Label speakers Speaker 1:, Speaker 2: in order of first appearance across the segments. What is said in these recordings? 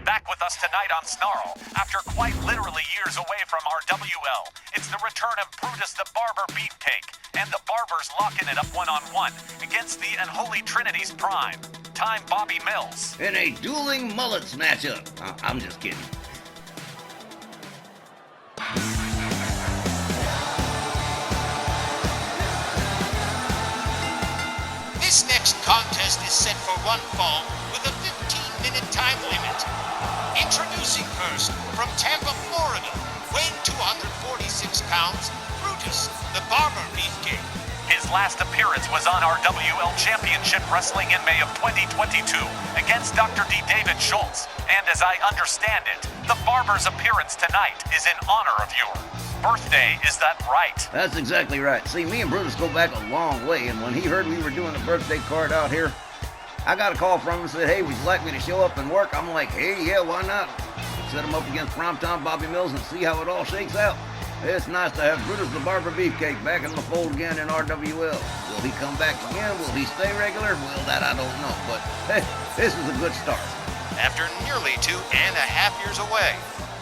Speaker 1: Back with us tonight on Snarl, after quite literally years away from RWL, it's the return of Brutus the Barber Beefcake, and the Barbers locking it up one-on-one against the Unholy Trinity's Prime. Time Bobby Mills.
Speaker 2: In a dueling mullets matchup. I'm just kidding.
Speaker 3: This next contest is set for one fall with a 15-minute time limit. Introducing first, from Tampa, Florida, weighing 246 pounds, Brutus, the Barber Beefcake.
Speaker 1: His last appearance was on RWL Championship Wrestling in May of 2022 against Dr. D. David Schultz. And as I understand it, the Barber's appearance tonight is in honor of your birthday. Is that right?
Speaker 2: That's exactly right. See, me and Brutus go back a long way, and when he heard we were doing a birthday card out here, I got a call from him and said, hey, would you like me to show up and work? I'm like, hey, yeah, why not? Set him up against Primetime Bobby Mills and see how it all shakes out. It's nice to have Brutus the Barber Beefcake back in the fold again in RWL. Will he come back again? Will he stay regular? Well, that I don't know, but hey, this is a good start.
Speaker 3: After nearly 2.5 years away,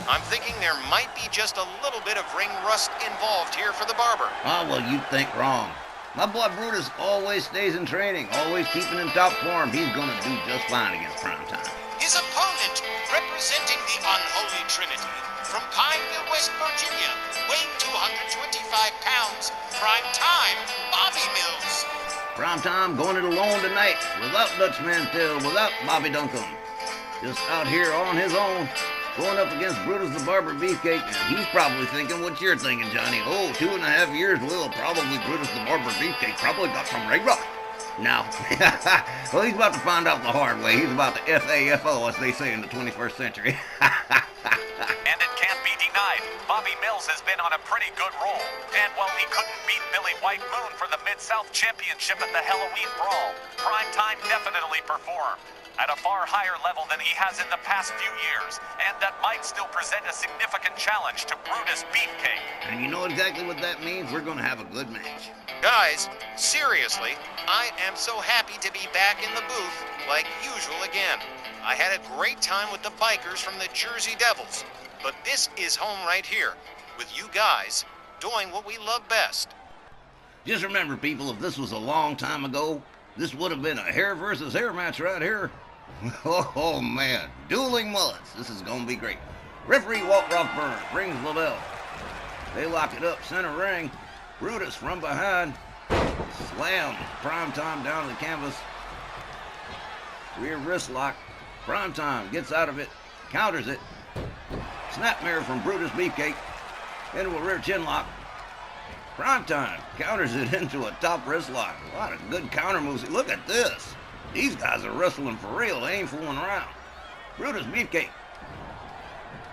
Speaker 3: I'm thinking there might be just a little bit of ring rust involved here for the Barber.
Speaker 2: Oh, well, you think wrong. My boy Brutus always stays in training, always keeping in top form. He's going to do just fine against Primetime.
Speaker 3: His opponent, representing the Unholy Trinity, from Pineville, West Virginia, weighing 225 pounds, Primetime Bobby Mills.
Speaker 2: Primetime going it alone tonight, without Dutch Mantel, without Bobby Duncombe. Just out here on his own, going up against Brutus the Barber Beefcake, and he's probably thinking what you're thinking, Johnny. Oh, 2.5 years, well, probably Brutus the Barber Beefcake probably got some ring rust. No. Well, he's about to find out the hard way. He's about to FAFO, as they say in the 21st century.
Speaker 1: And it can't be denied, Bobby Mills has been on a pretty good roll. And while he couldn't beat Billy White Moon for the Mid-South Championship at the Halloween Brawl, Primetime definitely performed at a far higher level than he has in the past few years, and that might still present a significant challenge to Brutus Beefcake.
Speaker 2: And you know exactly what that means? We're going to have a good match.
Speaker 3: Guys, seriously, I am so happy to be back in the booth like usual again. I had a great time with the bikers from the Jersey Devils, but this is home right here, with you guys doing what we love best.
Speaker 2: Just remember, people, if this was a long time ago, this would have been a hair versus hair match right here. Oh, man. Dueling mullets. This is going to be great. Referee Walt Ralph Burns rings the bell. They lock it up center ring. Brutus from behind. Slam. Primetime down to the canvas. Rear wrist lock. Primetime gets out of it. Counters it. Snapmare from Brutus Beefcake. Into a rear chin lock. Primetime counters it into a top wrist lock. A lot of good counter moves. Look at this. These guys are wrestling for real. They ain't fooling around. Brutus Beefcake.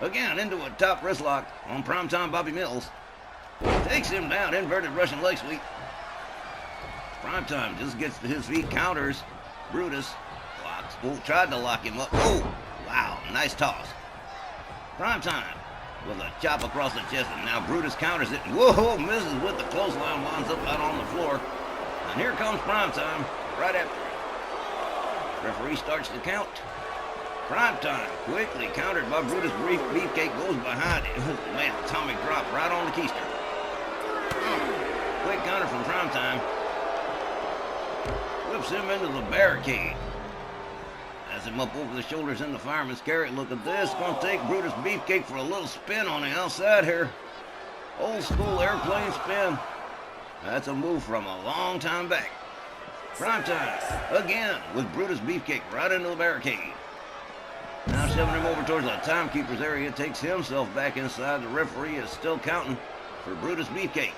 Speaker 2: Again into a top wrist lock on Primetime Bobby Mills. Takes him down. Inverted Russian leg sweep. Primetime just gets to his feet. Counters. Brutus locks. Oh, tried to lock him up. Oh, wow. Nice toss. Primetime with a chop across the chest, and now Brutus counters it. Whoa, misses with the clothesline, winds up out on the floor. And here comes Primetime right after it. Referee starts the count. Primetime quickly countered by Brutus. Beefcake goes behind it. Oh, man, atomic drop right on the keister. Quick counter from Primetime. Whips him into the barricade. Has him up over the shoulders in the fireman's carry. Look at this. Going to take Brutus Beefcake for a little spin on the outside here. Old school airplane spin. That's a move from a long time back. Primetime again with Brutus Beefcake right into the barricade. Now shoving him over towards the timekeeper's area. Takes himself back inside. The referee is still counting for Brutus Beefcake.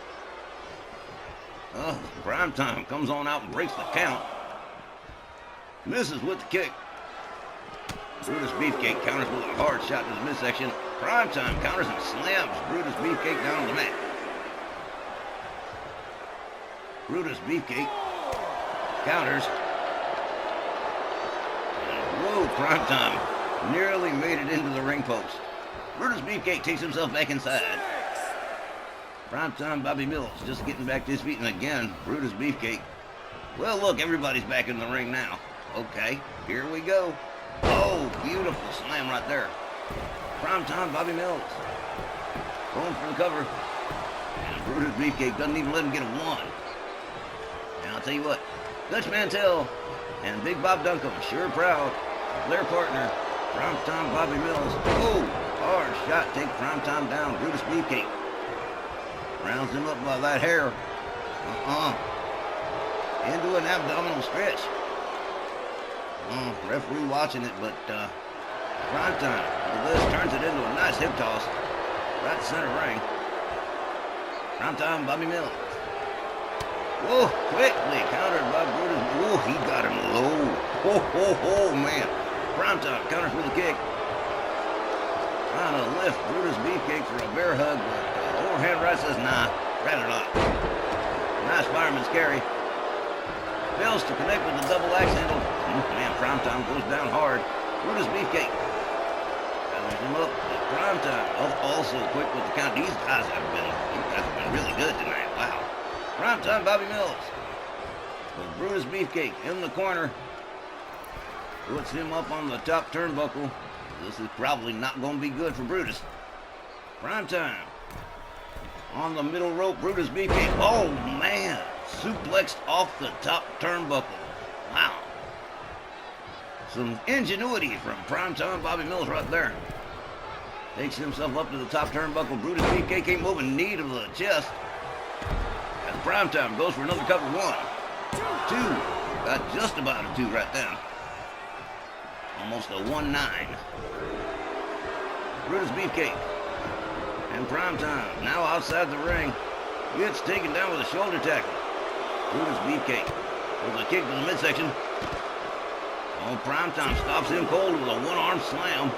Speaker 2: Oh, Primetime comes on out and breaks the count. Misses with the kick. Brutus Beefcake counters with a hard shot to the midsection. Primetime counters and slams Brutus Beefcake down on the mat. Brutus Beefcake counters. And whoa, Primetime nearly made it into the ring post. Brutus Beefcake takes himself back inside. Primetime Bobby Mills just getting back to his feet, and again, Brutus Beefcake. Well, look, everybody's back in the ring now. Okay, here we go. Oh! Whoa, beautiful slam right there. Primetime Bobby Mills. Going for the cover. And Brutus Beefcake doesn't even let him get a one. And I'll tell you what, Dutch Mantell and Big Bob Duncombe, sure proud of their partner, Primetime Bobby Mills. Oh, hard shot, take Primetime down. Brutus Beefcake rounds him up by that hair. Into an abdominal stretch. Referee watching it, but Primetime, look at this, turns it into a nice hip toss. Right center ring. Primetime Bobby Mills. Whoa, quickly countered by Brutus. Whoa, he got him low. Oh, man. Primetime counters with a kick. Trying to lift Brutus Beefcake for a bear hug, but overhand right says, nah, rather not. Nice fireman's carry. Fails to connect with the double axe handle. Man, Primetime goes down hard. Brutus Beefcake gathers him up. Primetime also quick with the count. These guys have been really good tonight. Wow. Primetime Bobby Mills with Brutus Beefcake in the corner. Puts him up on the top turnbuckle. This is probably not going to be good for Brutus. Primetime on the middle rope. Brutus Beefcake. Oh, man. Suplexed off the top turnbuckle. Wow. Some ingenuity from Primetime Bobby Mills right there. Takes himself up to the top turnbuckle. Brutus Beefcake ain't moving, knee to the chest. As Primetime goes for another cover. 1, 2. Got just about a 2 right then. Almost a 1-9. Brutus Beefcake and Primetime now outside the ring. Gets taken down with a shoulder tackle. Brutus Beefcake with a kick to the midsection. Oh, Primetime stops him cold with a one-arm slam.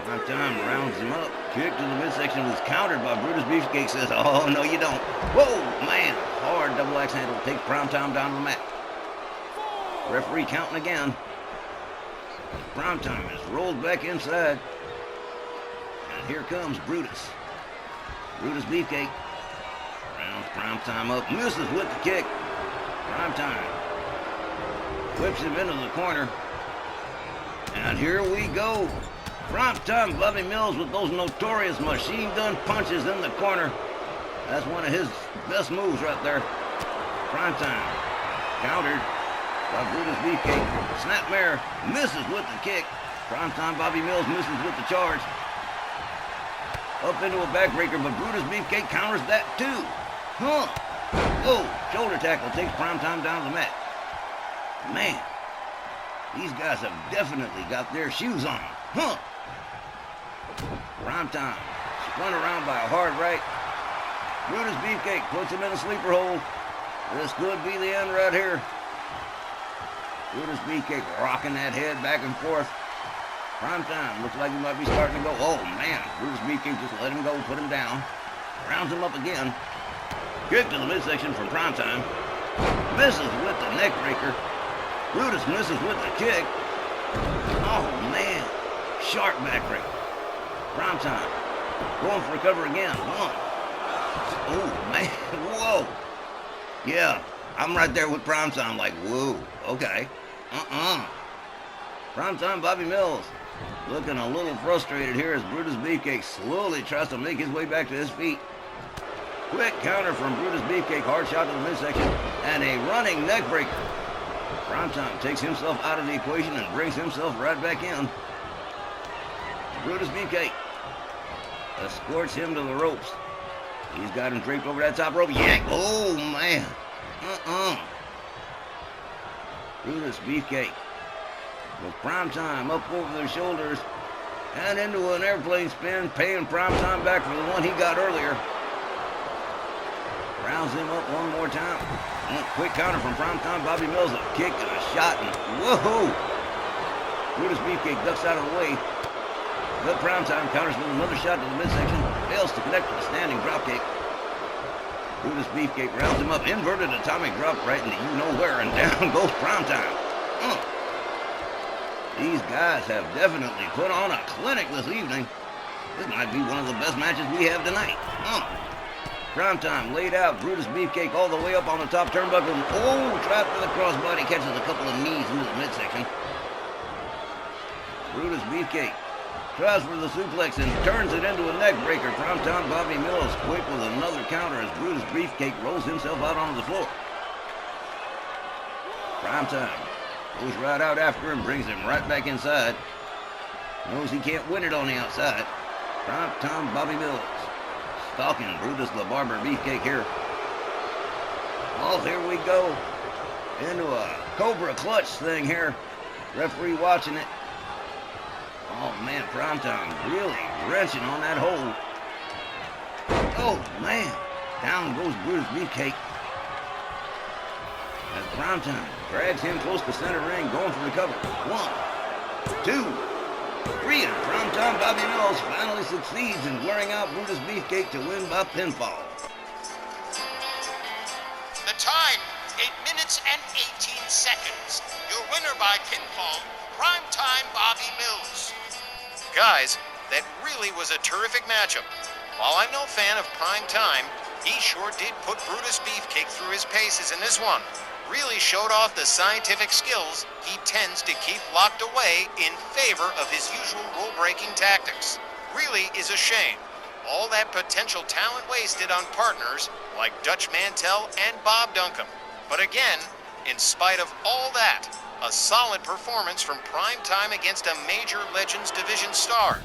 Speaker 2: Primetime rounds him up. Kick to the midsection was countered by Brutus Beefcake. Says, oh, no, you don't. Whoa, man. Hard double axe handle. Take Primetime down to the mat. Referee counting again. Primetime is rolled back inside. And here comes Brutus. Brutus Beefcake rounds Primetime up. Misses with the kick. Primetime whips him into the corner. And here we go. Primetime Bobby Mills with those notorious machine gun punches in the corner. That's one of his best moves right there. Primetime countered by Brutus Beefcake. Snapmare misses with the kick. Primetime Bobby Mills misses with the charge. Up into a backbreaker, but Brutus Beefcake counters that too. Oh, shoulder tackle takes Primetime down to the mat. Man, these guys have definitely got their shoes on. Primetime spun around by a hard right. Brutus Beefcake puts him in a sleeper hold. This could be the end right here. Brutus Beefcake rocking that head back and forth. Primetime looks like he might be starting to go. Oh, man. Brutus Beefcake just let him go, put him down. Rounds him up again. Kick to the midsection from Primetime. Misses with the neck breaker. Brutus misses with the kick. Oh, man. Sharp backbreaker. Primetime going for a cover again. 1. Oh, man. Whoa. Yeah, I'm right there with Primetime like, whoa. Okay. Primetime Bobby Mills looking a little frustrated here as Brutus Beefcake slowly tries to make his way back to his feet. Quick counter from Brutus Beefcake, hard shot to the midsection, and a running neck breaker. Primetime takes himself out of the equation and brings himself right back in. Brutus Beefcake escorts him to the ropes. He's got him draped over that top rope. Yank! Oh, man. Brutus Beefcake with Primetime up over their shoulders and into an airplane spin, paying Primetime back for the one he got earlier. Rounds him up one more time. Quick counter from Primetime Bobby Mills. A kick and a shot. And whoa! Brutus Beefcake ducks out of the way. But Primetime counters with another shot to the midsection. Fails to connect with a standing dropkick. Brutus Beefcake rounds him up. Inverted atomic drop right into you-know-where. And down goes Primetime. These guys have definitely put on a clinic this evening. This might be one of the best matches we have tonight. Primetime laid out. Brutus Beefcake all the way up on the top turnbuckle. Oh, trapped with a crossbody. Catches a couple of knees into the midsection. Brutus Beefcake tries for the suplex and turns it into a neck breaker. Primetime Bobby Mills quick with another counter as Brutus Beefcake rolls himself out onto the floor. Primetime goes right out after him, brings him right back inside. Knows he can't win it on the outside. Primetime Bobby Mills stalking Brutus the Barber Beefcake here. Oh, here we go into a Cobra clutch thing here. Referee watching it. Oh man, Primetime really wrenching on that hold. Oh man, down goes Brutus Beefcake. As Primetime drags him close to center ring, going for the cover. 1, 2, 3, and Primetime Bobby Mills finally succeeds in wearing out Brutus Beefcake to win by pinfall.
Speaker 3: The time, 8 minutes and 18 seconds. Your winner by pinfall, Primetime Bobby Mills. Guys, that really was a terrific matchup. While I'm no fan of Primetime, he sure did put Brutus Beefcake through his paces in this one. Really showed off the scientific skills he tends to keep locked away in favor of his usual rule-breaking tactics. Really is a shame. All that potential talent wasted on partners like Dutch Mantel and Bob Duncan. But again, in spite of all that, a solid performance from Primetime against a major Legends Division star.